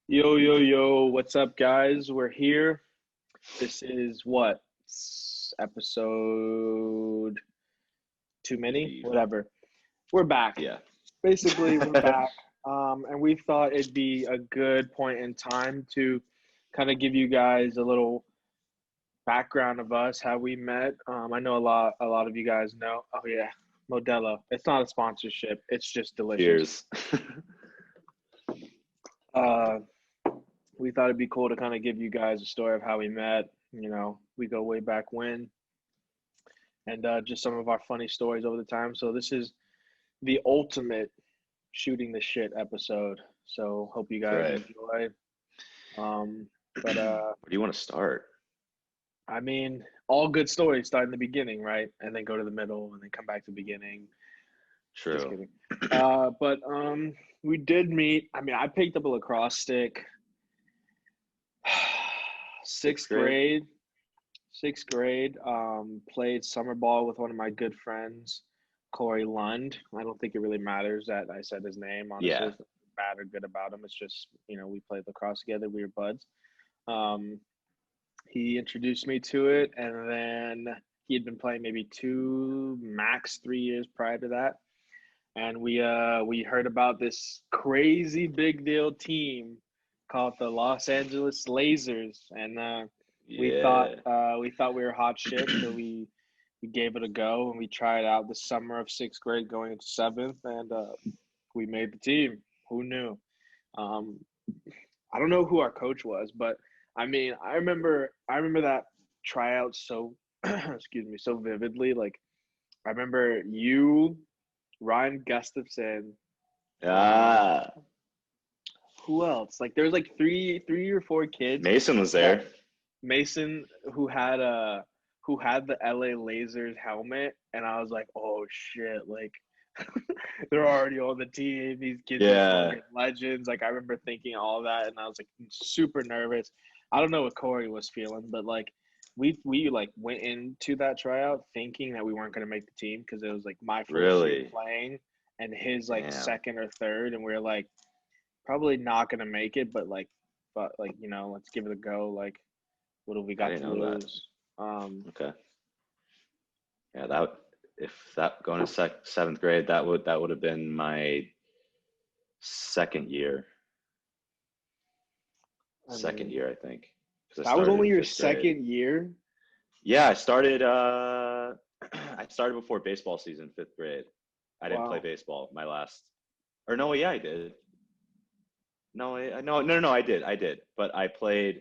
Yo, yo, yo, what's up, guys? We're here. This is what? Episode too many? Believe. Whatever. We're back. Yeah. Basically, we're back. And we thought it'd be a good point in time to kind of give you guys a little background of us, how we met. I know a lot of you guys know. Oh yeah, Modelo. It's not a sponsorship. It's just delicious. Cheers. Uh, we thought it'd be cool to kind of give you guys a story of how we met. We go way back when, and just some of our funny stories over the time. So this is the ultimate shooting the shit episode. So hope you That's guys right. enjoy. Um, but Where do you want to start? I mean, all good stories start in the beginning, right? And then go to the middle, and then come back to the beginning. Just True. kidding. But we did meet. I mean, I picked up a lacrosse stick. Sixth Sixth grade? grade. Sixth grade, played summer ball with one of my good friends, Corey Lund. I don't think it really matters that I said his name, honestly. Yeah. It's nothing bad or good about him. It's just, we played lacrosse together. We were buds. Um, he introduced me to it, and then he had been playing maybe 2, max 3 years prior to that. And we heard about this crazy big deal team called the Los Angeles Lasers, and we thought Yeah. we thought we were hot shit, so we gave it a go and we tried out the summer of sixth grade going into seventh, and we made the team. Who knew? Um, I don't know who our coach was, but I mean, I remember that tryout so excuse me so vividly. Like I remember you, Ryan Gustafson. Um, Ah, who else? Like there was like three or four kids Mason was that there. Mason who had the LA Lasers helmet, and I was like, oh shit, like they're already on the team. These kids are Yeah. fucking legends. Like I remember thinking all that, and I was like super nervous. I don't know what Corey was feeling, but like we like went into that tryout thinking that we weren't gonna make the team because it was like my first year Really? playing and his like Damn. second or third, and we are like probably not gonna make it, but let's give it a go. Like what have we I got didn't to know that. lose? Um, Okay. Yeah, if that going to seventh grade, that would have been my second year. I Second mean, year, I think. Because I that was started only in your fifth grade. second year. Yeah, I started I started before baseball season, fifth grade. I didn't play Wow. baseball my last or no, yeah, I did. No, no, I did. I did. But I played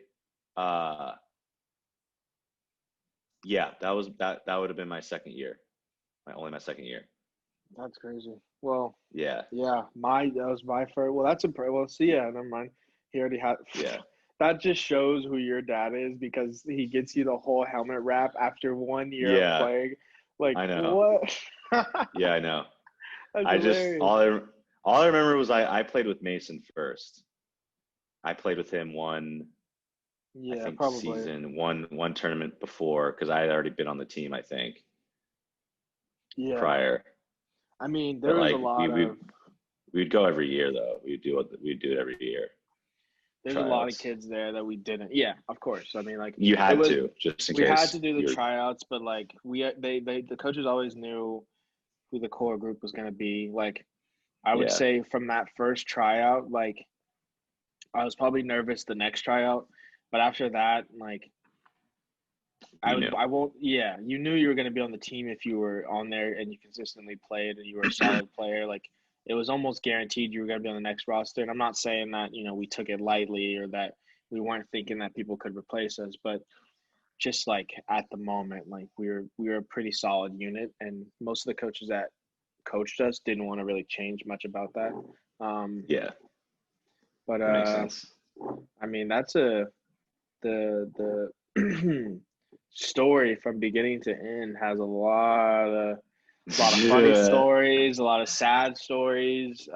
uh yeah, that would have been my second year. My second year. That's crazy. Well, Yeah. yeah, my that was my first. Well, that's impressive. Well, see, yeah, never mind. He already had. Yeah. That just shows who your dad is because he gets you the whole helmet wrap after 1 year of Yeah, playing. Like I know. what? Yeah, I know. That's I just hilarious. all I remember was I played with Mason first. I played with him I Yeah, think probably. season one tournament before because I had already been on the team, I think, Yeah. prior. I mean, there But was a like lot of we'd go every year though. We'd do it every year. there's a lot of Tryouts. kids there that we didn't. Yeah, of course. I mean, like You it had was to, just in we had to case do the you were. tryouts, but like they the coaches always knew who the core group was going to be. Like I would Yeah, say from that first tryout, like I was probably nervous the next tryout, but after that, like you knew. I won't. Yeah, you knew you were going to be on the team if you were on there and you consistently played and you were a solid player. Like it was almost guaranteed you were going to be on the next roster. And I'm not saying that we took it lightly or that we weren't thinking that people could replace us, but just like at the moment, like we were a pretty solid unit, and most of the coaches that coached us didn't want to really change much about that. Um, Yeah, but that makes sense. I mean, that's the story from beginning to end has a lot of funny Yeah, stories, a lot of sad stories,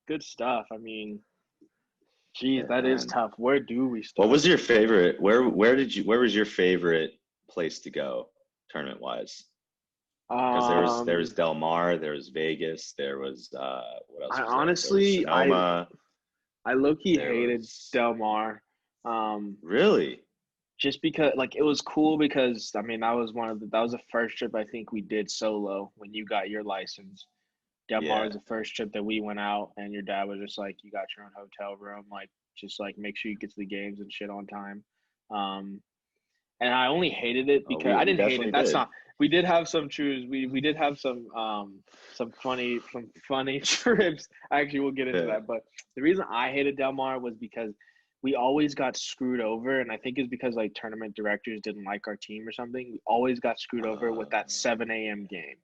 good stuff. I mean, geez, that is man. tough. Where do we What start? was your favorite? Where was your favorite place to go tournament wise? Because there was Um, Del Mar, there was Vegas, there was what else I was there? There was honestly, I Sonoma. I low-key There hated was Del Mar. Um, really, just because like it was cool because I mean that was the first trip I think we did solo when you got your license. Del Mar yeah. was the first trip that we went out and your dad was just like, you got your own hotel room, like just like make sure you get to the games and shit on time. Um, and I only hated it Oh, because I we didn't hate it. definitely That's did. not. We did have some truths. We did have some funny trips. Actually, we'll get into Yeah. that. But the reason I hated Del Mar was because we always got screwed over, and I think it's because like tournament directors didn't like our team or something. We always got screwed over with Uh, that 7 a.m. game,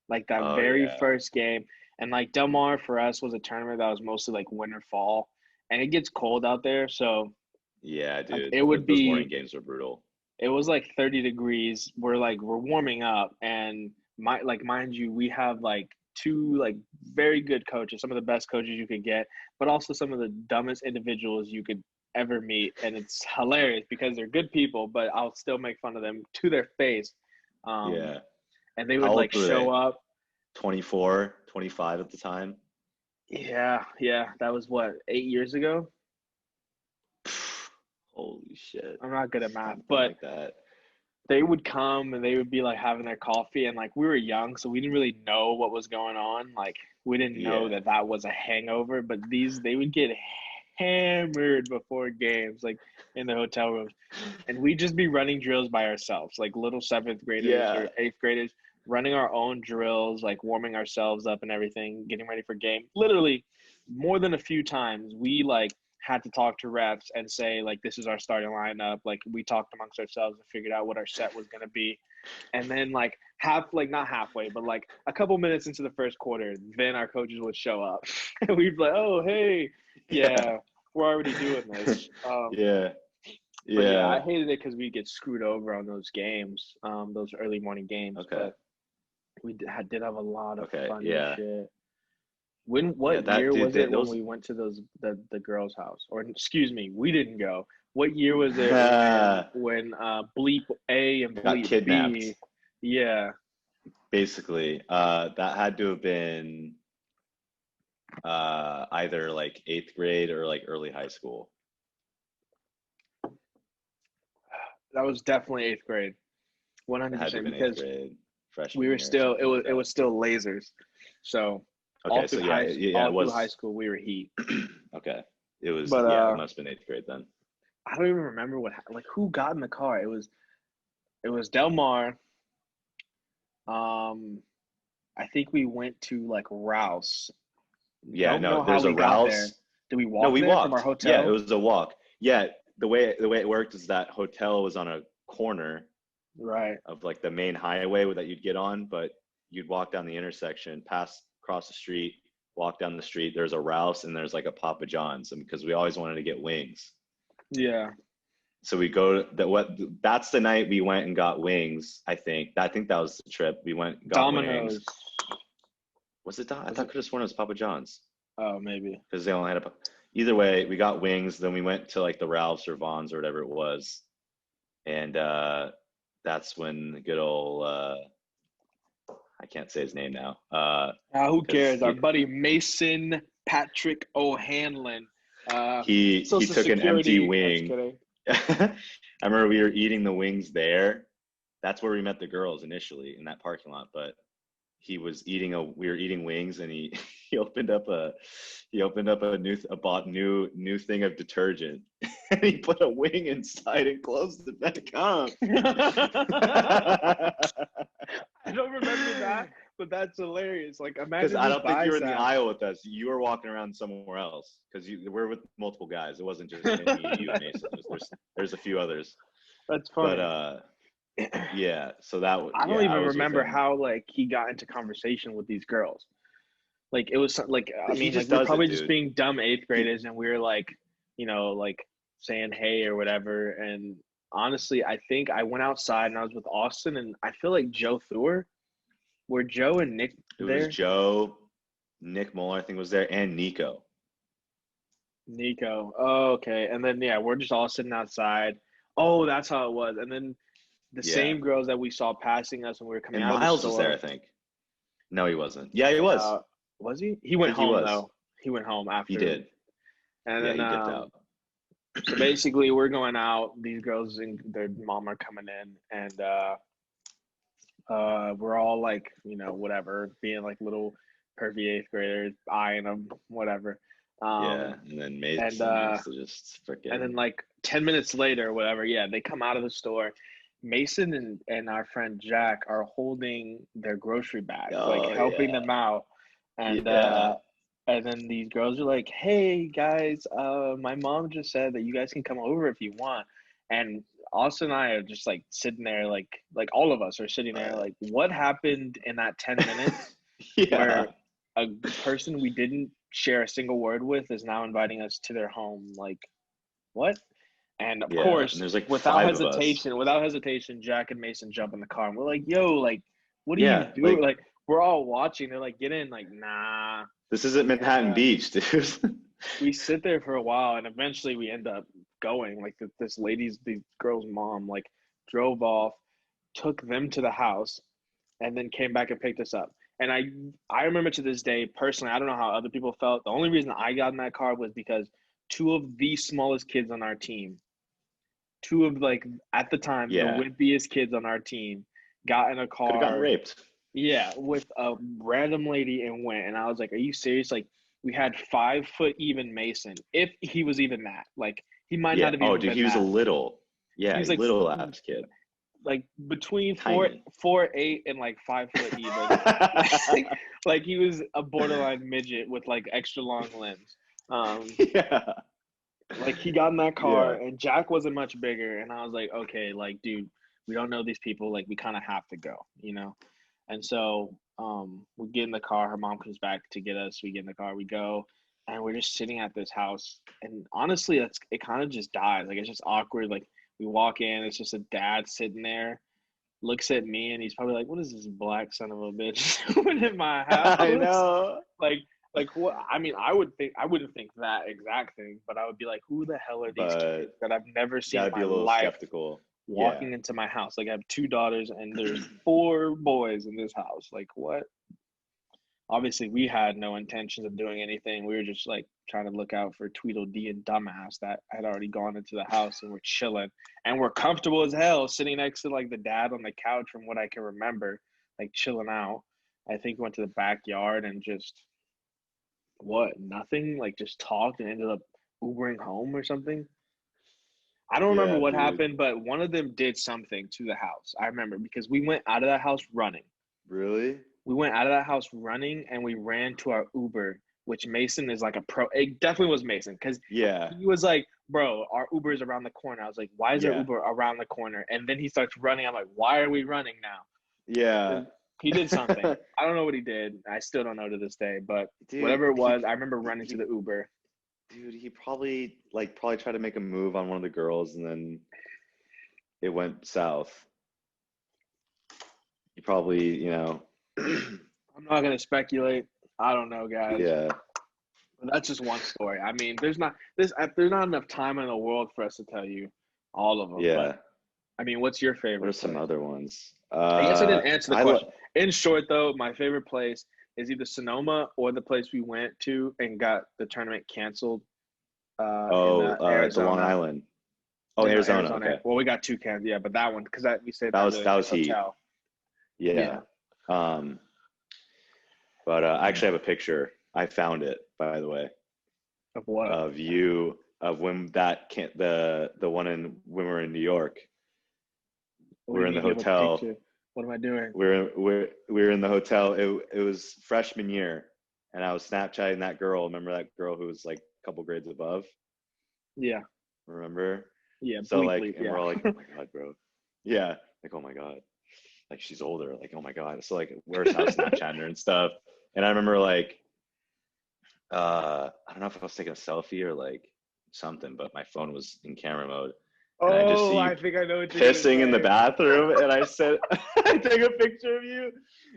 like that oh very yeah. first game. And like Del Mar for us was a tournament that was mostly like winter fall, and it gets cold out there, so Yeah, like dude. it would Those morning be games were brutal. it was like 30 degrees. We're warming up and mind you, we have like two like very good coaches, some of the best coaches you could get, but also some of the dumbest individuals you could ever meet. And it's hilarious because they're good people, but I'll still make fun of them to their face. Um, Yeah. and they How would old like were show they? up. 24, 25 at the time? Yeah, yeah, that was what, 8 years ago. Holy shit. I'm not good at math, Something but like that. they would come and they would be like having their coffee and like we were young so we didn't really know what was going on, like we didn't know Yeah. that that was a hangover, but they would get hammered before games like in the hotel rooms, and we'd just be running drills by ourselves like little seventh graders Yeah. or eighth graders, running our own drills, like warming ourselves up and everything, getting ready for game. Literally more than a few times we like had to talk to refs and say like this is our starting lineup. Like we talked amongst ourselves and figured out what our set was going to be, and then like not halfway but like a couple minutes into the first quarter then our coaches would show up and we'd be like, oh hey, Yeah. yeah, we're already doing this. Yeah. But yeah, I Yeah. hated it because we get screwed over on those games, those early morning games, Okay. but did have a lot of Okay. funny Yeah. shit. Yeah. What That year dude, was it when those we went to the girls' house? Or excuse me, we didn't go. What year was it when Bleep A and got Bleep kidnapped, B? Yeah, basically. That had to have been either like eighth grade or like early high school. that was definitely eighth grade, It had to 100%. have been eighth Because grade, we freshman were year or still something like it that. was still lasers, so Okay, so yeah, yeah, all it through high was. school we were heat. Okay, it was. But Yeah, it must have been eighth grade then. I don't even remember like who got in the car. It was Del Mar. Um, I think we went to like Rouse. Yeah, Don't no, know how there's a we got there. Rouse. Did we No, walk we there from our walked. Yeah, it hotel? was a walk. Yeah, the way it worked is that hotel was on a corner Right. of like the main highway that you'd get on, but you'd walk down the intersection, pass across the street, walk down the street. There's a Rouse and there's like a Papa John's, and because we always wanted to get wings, Yeah. so we go that what that's the night we went and got wings. I think that was the trip. We went and got wings. Domino's. Was it? I Was thought it? could have sworn it was Papa John's Oh, maybe. because they only had a. Either way, we got wings. Then we went to like the Ralph's or Vaughn's or whatever it was, and that's when the good old I can't say his name now Who because cares? Our buddy Mason Patrick O'Hanlon. he Social took an empty Security. I'm just wing. kidding. I remember we were eating the wings there. That's where we met the girls initially, in that parking lot. But we were eating wings, and he he opened up a bought new thing of detergent, and he put a wing inside and closed it back up. I don't remember that, but that's hilarious. Like, Because imagine I who don't think you were buys in the that. aisle with us. You were walking around somewhere else because you we're with multiple guys. It wasn't just me, you, and Mason. There's a few others. That's But funny. yeah. So that I don't yeah, I even was with remember him. how like he got into conversation with these girls. Like it was like I He mean like just we are does it, probably just dude. being dumb eighth He graders and we were like, like saying hey or whatever. And honestly, I think I went outside and I was with Austin and I feel like Joe Thor. Were Joe and Nick It was there? Joe, Nick Muller, I think was there, and Nico. Nico. Oh, okay. And then yeah, we're just all sitting outside. Oh, that's how it was. And then the Yeah. same girls that we saw passing us when we were coming And out of the Miles was there, I store. think. No, he wasn't. Yeah, he was. Was he? He I went think he home was. though. He went home He after. did. And Yeah, then he dipped out. so basically we're going out. These girls and their mom are coming in, and we're all like, whatever, being like little pervy eighth graders, eyeing them, whatever. Yeah, Um, and then and Mason uh, must have just and freaking. then like 10 minutes later, or whatever, yeah, they come out of the store. Mason and our friend Jack are holding their grocery bags, like Oh helping yeah, them out, and yeah, then these girls are like, "Hey guys, my mom just said that you guys can come over if you want," and Austin and I are just like sitting there, like all of us are sitting there, uh, like, what happened in that 10 minutes yeah, where a person we didn't share a single word with is now inviting us to their home? Like, what? And of yeah. course, And there's like without 5 of us. hesitation, without hesitation, Jack and Mason jump in the car and we're like, "Yo, like, what are you Yeah, doing?" like Like, we're all watching. They're like, "Get in!" Like, nah. this isn't And Manhattan Beach, dude. we sit there for a while, and eventually we end up going. Like, the girl's mom, like, drove off, took them to the house, and then came back and picked us up. And I remember to this day, personally, I don't know how other people felt. The only reason I got in that car was because two of the smallest kids on our team, two of, like, at the time, the Yeah, wimpiest kids on our team, got in a could have gotten car, raped. yeah, with a random lady and went. And I was like, "Are you serious?" Like, we had 5 foot even Mason, if he was even that. Like, he might not Yeah. have Oh, even dude, been he was a that. little. He Yeah, was like little ass kid. between four Tiny. 4'8" and like 5 foot even. Like, like he was a borderline midget with like extra long limbs. Um, Yeah. like, he got in that car Yeah. and Jack wasn't much bigger, and I was like, okay, like, dude, we don't know these people, like, we kind of have to go. And so we get in the car, her mom comes back to get us, we get in the car, we go, and we're just sitting at this house, and honestly it kind of just dies, like, it's just awkward, like, we walk in, it's just a dad sitting there, looks at me, and he's probably like, what is this black son of a bitch doing in my I house? know. Like, what? I mean, I wouldn't think that exact thing, but I would be like, who the hell are these But kids that I've never seen in gotta be my a little life skeptical. Yeah. walking into my house? Like, I have 2 daughters, and there's 4 boys in this house. Like, what? Obviously, we had no intentions of doing anything. We were just like trying to look out for Tweedledee and Dumbass that had already gone into the house, and we're chilling, and we're comfortable as hell sitting next to like the dad on the couch from what I can remember, like chilling out. I think we went to the backyard and just nothing, like, just talked and ended up Ubering home or something. I don't remember Yeah, what dude. happened, but one of them did something to the house. I remember because we went out of that house running. Really? We went out of that house running, and we ran to our Uber, which Mason is like a pro. It definitely was Mason because Yeah. he was like, "Bro, our Uber is around the corner." I was like, "Why is our Yeah. Uber around the corner?" And then he starts running. I'm like, "Why are we running now?" Yeah. He did something. I don't know what he did. I still don't know to this day, but Dude, whatever it he was, I remember running to he the Uber. dude, he probably tried to make a move on one of the girls and then it went south. He probably. I'm not gonna speculate. I don't know, guys. Yeah. But that's just one story. I mean, there's not enough time in the world for us to tell you all of them. But Yeah. I mean, what's your What are favorite some place? other ones? I guess I didn't answer the I question. lo In short, though, my favorite place is either Sonoma or the place we went to and got the tournament canceled in the Long Arizona. Island. Oh, In Arizona. Arizona. Okay. Well, we got two cans, yeah, but that one because that we stayed at That that was really that nice was heat. hotel. Yeah. Yeah. Um, but I actually have a picture. I found it, by the way, Of what? of you of when that can't the one when we were in New York. What We do were you in the mean? Give a hotel. picture. What am I doing? We were in the hotel. It was freshman year, and I was Snapchatting that girl. Remember that girl who was like a couple grades above? Yeah. Remember? Yeah. So Bleep like, bleep. and Yeah. we're all like, oh my god, bro. Yeah, like oh my god, like she's older. Like oh my god. So like we're Snapchatting her and stuff. And I remember like, I don't know if I was taking a selfie or like something, but my phone was in camera mode, and I just Oh, see you I think I know what you're gonna pissing in the say. bathroom, and I said, I take a picture of you,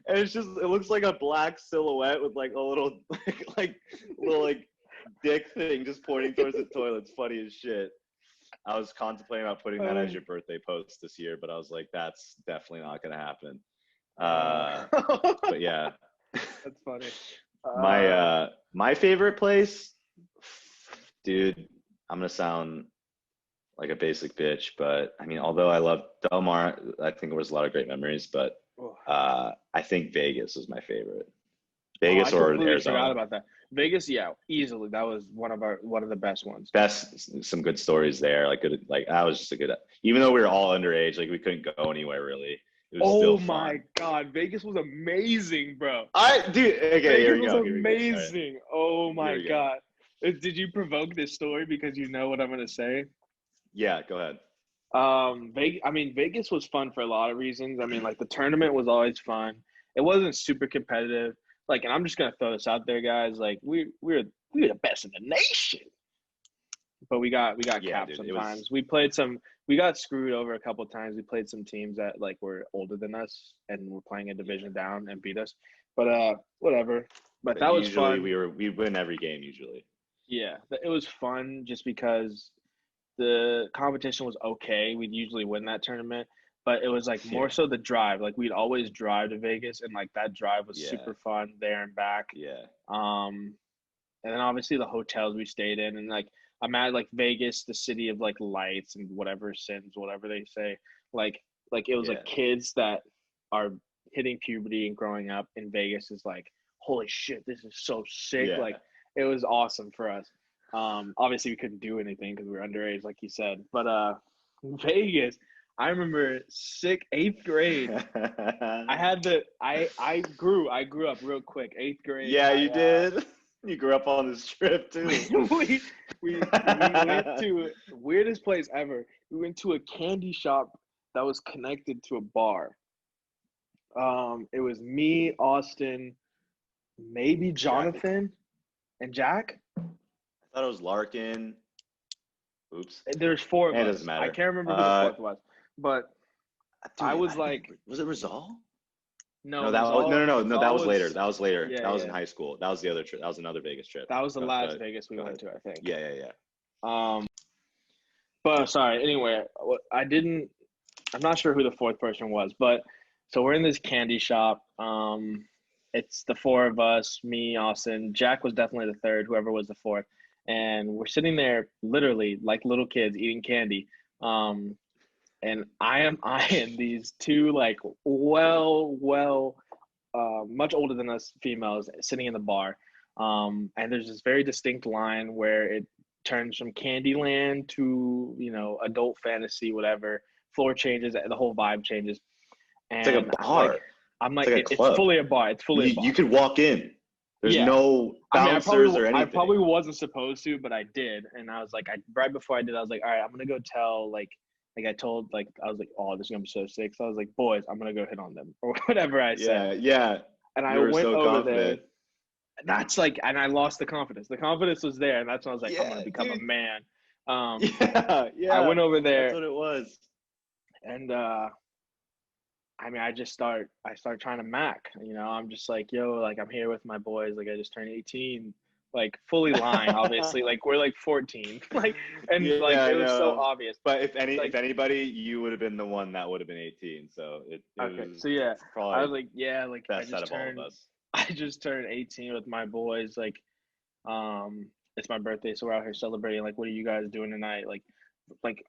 and it looks like a black silhouette with like a little like little like dick thing just pointing towards the toilet. It's funny as shit. I was contemplating about putting that as Oh, your birthday post this year, but I was like, that's definitely not gonna happen. uh, But yeah, that's funny. my favorite place, Dude, I'm gonna sound like a basic bitch, but I mean, although I love Del Mar, I think there was a lot of great memories, but Oh, I think Vegas was my favorite. I Vegas or completely forgot Arizona. about that. Vegas, yeah, easily. That was one of the best ones. Best, some good stories there. Like good, like I was just a good. Even though we were all underage, like we couldn't go anywhere really. It was still Oh my fun. God, Vegas was amazing, bro. I dude. Okay, here Vegas we was go. Here we go. All right, amazing. Oh here my we go. God. Did you provoke this story because you know what I'm gonna say? Yeah, go ahead. Vegas was fun for a lot of reasons. I mean, like the tournament was always fun. It wasn't super competitive. Like, and I'm just gonna throw this out there, guys. Like, we were the best in the nation, but we got Yeah, capped dude. It was. sometimes. We got screwed over a couple times. We played some teams that like were older than us and were playing a Yeah, division down and beat us. But whatever. But but that was usually fun. we win every game usually. Yeah, it was fun just because the competition was okay. We'd usually win that tournament, but it was like more Yeah, so the drive. Like we'd always drive to Vegas, and like that drive was yeah, super fun there and back. yeah, Um, and then obviously the hotels we stayed in, and like I'm at like Vegas, the city of like lights and whatever sins, whatever they say. Like like it was like yeah, kids that are hitting puberty and growing up in Vegas is like, holy shit, this is so sick. Like yeah. it was awesome for us. Obviously we couldn't do anything because we were underage, like you said. But Vegas, I remember sick eighth grade. I had the I grew up real quick. Eighth grade, Yeah, I you did. You grew up on this trip too. we went to weirdest place ever. We went to a candy shop that was connected to a bar. It was me, Austin, maybe Jack. Jonathan, and Jack. I thought it was Larkin. Oops. There's four of It doesn't us. I matter. can't remember who the fourth was, but I Dude, was I think like, was it Rizal? no, No, that was no, no, no, no. That Rizal was later. was, That was later. yeah, That was in yeah. high school. That was the other trip. That was another Vegas trip. That was the Go last ahead. Vegas we Go went ahead. to, I think. Yeah, yeah, yeah. Um, but sorry. Anyway, I didn't. I'm not sure who the fourth person was, but so we're in this candy shop. It's the four of us, me, Austin. Jack was definitely the third, whoever was the fourth. And we're sitting there literally like little kids eating candy. Um, and I am eyeing these two like much older than us females sitting in the bar. And there's this very distinct line where it turns from Candyland to, adult fantasy, whatever. Floor changes, the whole vibe changes. It's like And a bar. I'm It's like, like a it's club. fully a bar. It's fully a You bar. could walk in. There's Yeah. no I mean, bouncers or I anything. probably wasn't supposed to, but I did. And I was like, right before I did, I was like, all right, I'm gonna go tell I told I was like, oh, this is gonna be so sick. So I was like, boys, I'm gonna go hit on them or whatever I said. Yeah, yeah. And I You were went so over there. confident. That's like, and I lost the confidence. The confidence was there, and that's when I was like, I'm gonna Yeah, become a dude. man. Um, Yeah, I yeah. went over That's there, what it was. and I start trying to mac. I'm just like, yo, like I'm here with my boys. Like I just turned 18. Like fully lying, obviously. Like we're like 14. Like and like Yeah, it I was so know. obvious. But if Like anybody, you would have been the one that would have been 18. So it okay, was so yeah, I was probably like, yeah, like best out of all of us. I just turned 18 with my boys. Um, it's my birthday, so we're out here celebrating. Like, what are you guys doing tonight? Like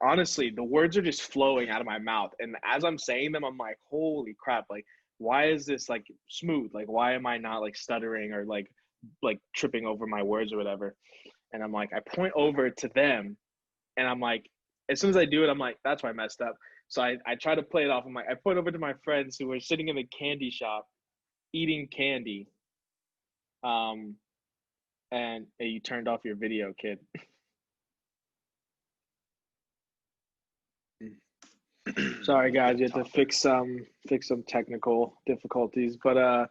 honestly, the words are just flowing out of my mouth, and as I'm saying them, I'm like, holy crap! Like, why is this like smooth? Like, why am I not like stuttering or like tripping over my words or whatever? And I'm like, I point over to them, and I'm like, as soon as I do it, I'm like, that's why I messed up. So I try to play it off. I'm like, I point over to my friends who were sitting in the candy shop eating candy. Um, and hey, you turned off your video, kid. Sorry, guys, you had to fix some technical difficulties. But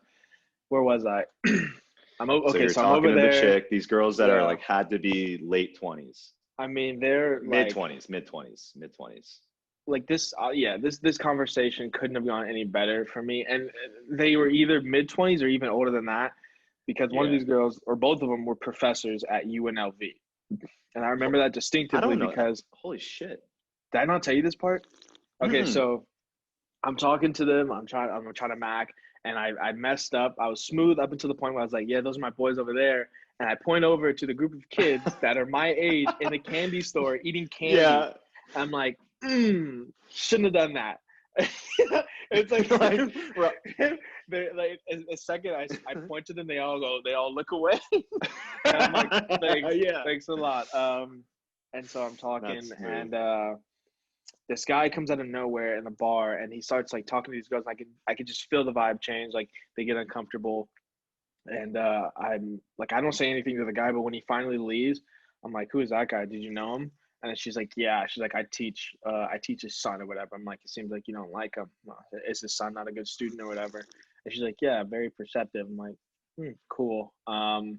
where was I? So Okay. you're So I'm over talking to the there. chick, these girls that are Yeah, like had to be late 20s, I mean they're mid 20s, mid 20s, mid 20s. like this. Yeah, this conversation couldn't have gone any better for me. And they were either mid 20s or even older than that, because one of Yeah. these girls or both of them were professors at UNLV, and I remember that I distinctively don't know. because Holy shit. did I not tell you this part? Okay, Mm-mm. so I'm talking to them. I'm trying to mac, and I messed up. I was smooth up until the point where I was like, yeah, those are my boys over there. and I point over to the group of kids that are my age in the candy store eating candy. Yeah. I'm like, shouldn't have done that. It's like, like a second I point to them, they all look away. And I'm like, thanks, Yeah. thanks a lot. And so I'm talking, That's smooth. and this guy comes out of nowhere in the bar, and he starts like talking to these girls. And I could just feel the vibe change. Like they get uncomfortable, and I'm like, I don't say anything to the guy, but when he finally leaves, I'm like, who is that guy? Did you know him? And then she's like, yeah. She's like, I teach his son or whatever. I'm like, it seems like you don't like him. Is his son not a good student or whatever? And she's like, yeah, very perceptive. I'm like, cool. And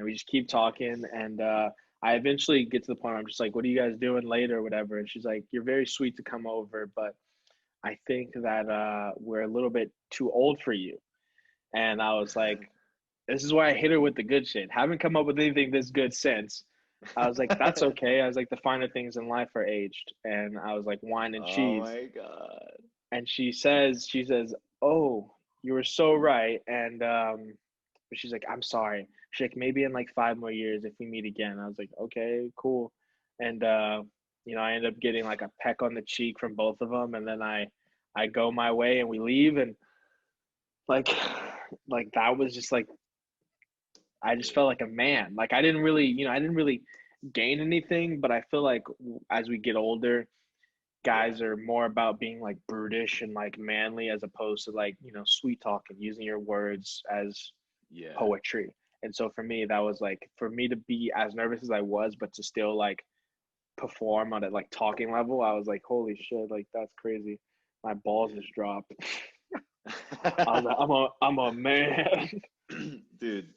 we just keep talking, and I eventually get to the point where I'm just like, what are you guys doing later or whatever? And she's like, you're very sweet to come over, but I think that we're a little bit too old for you. And I was like, this is why I hit her with the good shit. Haven't come up with anything this good since. I was like, that's okay. I was like, the finer things in life are aged. And I was like, wine and Oh cheese. my God. And she says, oh, you were so right. And but she's like, I'm sorry. She's like, maybe in like 5 more years if we meet again. I was like, okay, cool. And I end up getting like a peck on the cheek from both of them, and then I go my way and we leave, and like like that was just like I just felt like a man. Like I didn't really gain anything, but I feel like as we get older, Yeah. guys are more about being like brutish and like manly as opposed to like, sweet talking, using your words as Yeah. poetry. And so for me, that was like for me to be as nervous as I was, but to still like perform on a like talking level, I was like, holy shit, like that's crazy. My balls just dropped. I was like, I'm a man. Dude,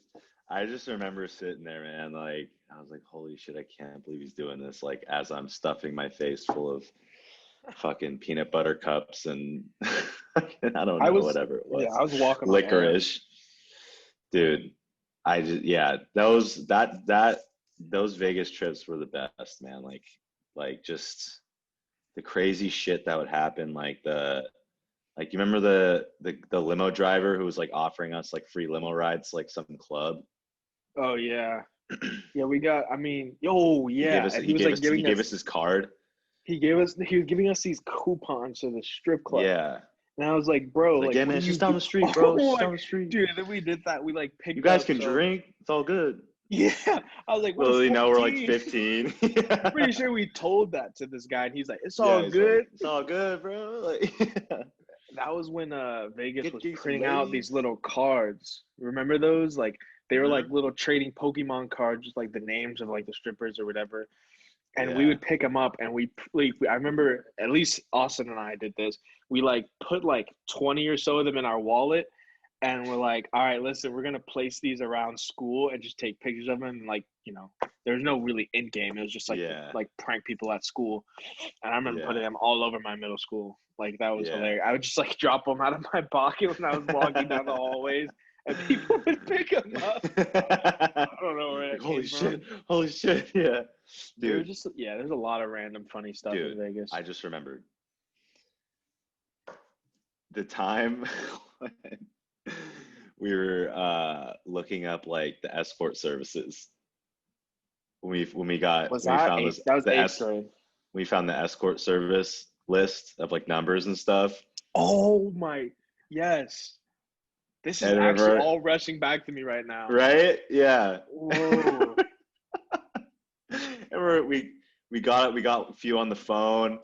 I just remember sitting there, man. Like, I was like, holy shit, I can't believe he's doing this. Like, as I'm stuffing my face full of fucking peanut butter cups and I don't I know, was whatever it yeah, was, I was walking on air. licorice. Dude, yeah, those Vegas trips were the best, man. Like just the crazy shit that would happen. Like you remember the limo driver who was like offering us like free limo rides, like some club. Oh yeah. Yeah, we got I mean, oh yeah. And he was like He giving gave us us his card. he was giving us these coupons to the strip club. Yeah. And I was like, bro, He's like, like, yeah, what man, do it's you just down do? the street, bro. It's Oh just my, down the street. dude, and then we did that. We like You picked guys up can some, drink. It's all good. yeah. I was like, we're Well, you know, we're like 14. 15. I'm Yeah. pretty sure we told that to this guy, and he's like, it's all Yeah, he's like, good. it's all good, bro. Like, That was when Vegas was get you some printing out these ladies. little cards. Remember those? Like they were like Hmm. little trading Pokemon cards, just like the names of like the strippers or whatever. And we Yeah. would pick them up, and I remember at least Austin and I did this. We like put like 20 or so of them in our wallet, and we're like, all right, listen, we're gonna place these around school and just take pictures of them. And like, there's no really end game. It was just like to, Yeah. like prank people at school. And I remember putting Yeah. them all over my middle school. Like that was Yeah. hilarious. I would just like drop them out of my pocket when I was walking down the hallways, and people would pick them up. I don't know where Like, that holy came from. shit. Holy shit. Yeah. There was Dude, just there's a lot of random funny stuff in dude, Vegas. I just remembered the time when we were looking up like the escort services. Was when we that found eighth? this That was the eighth s grade. we found the escort service list of like numbers and stuff. Oh my, yes. This is And actually remember, all rushing back to me right now. right? Yeah. Whoa. And we got a few on the phone,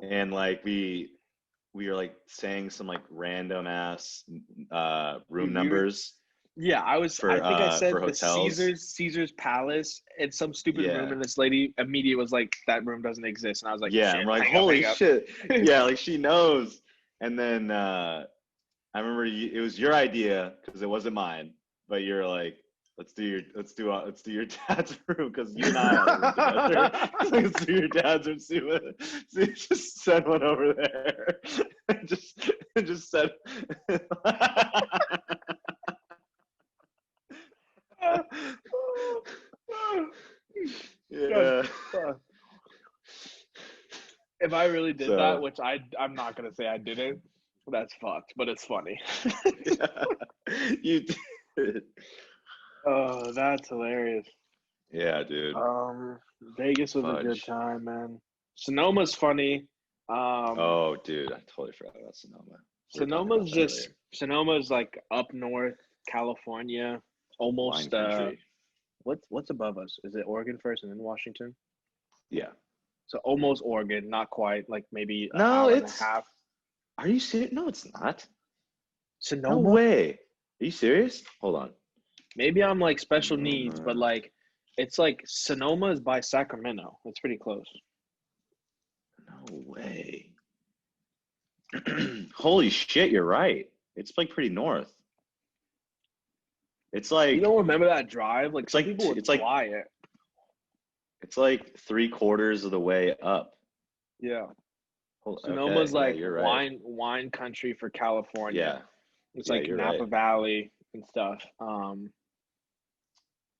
and like we were like saying some like random ass room Dude, we were numbers I think I for said the hotels. Caesar's Palace in some stupid room, Yeah. and this lady immediately was like, that room doesn't exist. And I was like, Yeah, shit, and we're like, hang up, holy hang up. shit. Yeah, like she knows. And then I remember it was your idea because it wasn't mine, but you're like, let's do your dad's room because you and I had a room together. Let's do your dad's room. See, just send one over there. just send. That's Yeah. fucked. If I really did that, So which I'm not gonna say I didn't, that's fucked, but it's funny. yeah, you did. Oh, that's hilarious. Yeah, dude. Vegas was a good Fudge. time, man. Sonoma's funny. Um, Oh, dude, I totally forgot about Sonoma. We were talking about Sonoma's that just earlier. Sonoma's like up north, California, Wine almost country. what's above us? Is it Oregon first and then Washington? Yeah. So almost Oregon, not quite, like maybe an No, hour and a it's. half. Are you serious? No, it's not. No Sonoma? way. Are you serious? Hold on. Maybe I'm like special needs, but Sonoma. like it's like Sonoma is by Sacramento. It's pretty close. No way. Holy shit, you're right. It's like pretty north. It's You like don't remember that drive? Like it's some like people would it's like fly it. it's like 3/4 of the way up. Yeah. Okay, Sonoma's yeah, like you're right. wine country for California. Yeah, It's yeah, like you're Napa right. Valley and stuff.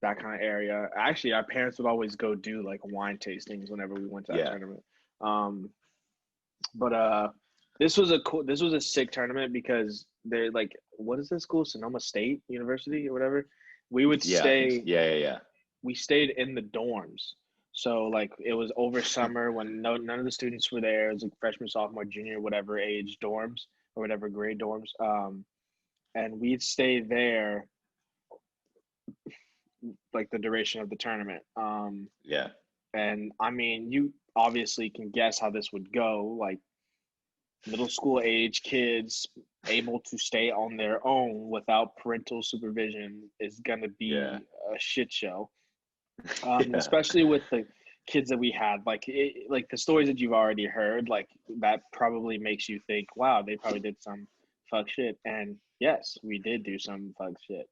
That kind of area. Actually, our parents would always go do like wine tastings whenever we went to that Yeah, tournament. Um, but this was a sick tournament because they're like, what is this school? Sonoma State University or whatever. We would yeah, I think so. stay. Yeah. We stayed in the dorms. So like it was over summer when none of the students were there. It was like freshman, sophomore, junior, whatever age dorms or whatever grade dorms. And we'd stay there like the duration of the tournament. Yeah, And I mean, you obviously can guess how this would go. Like middle school age kids able to stay on their own without parental supervision is going to yeah, be a shit show. yeah, Especially with the kids that we had, like the stories that you've already heard, like that probably makes you think, wow, they probably did some fuck shit. And yes, we did do some fuck shit.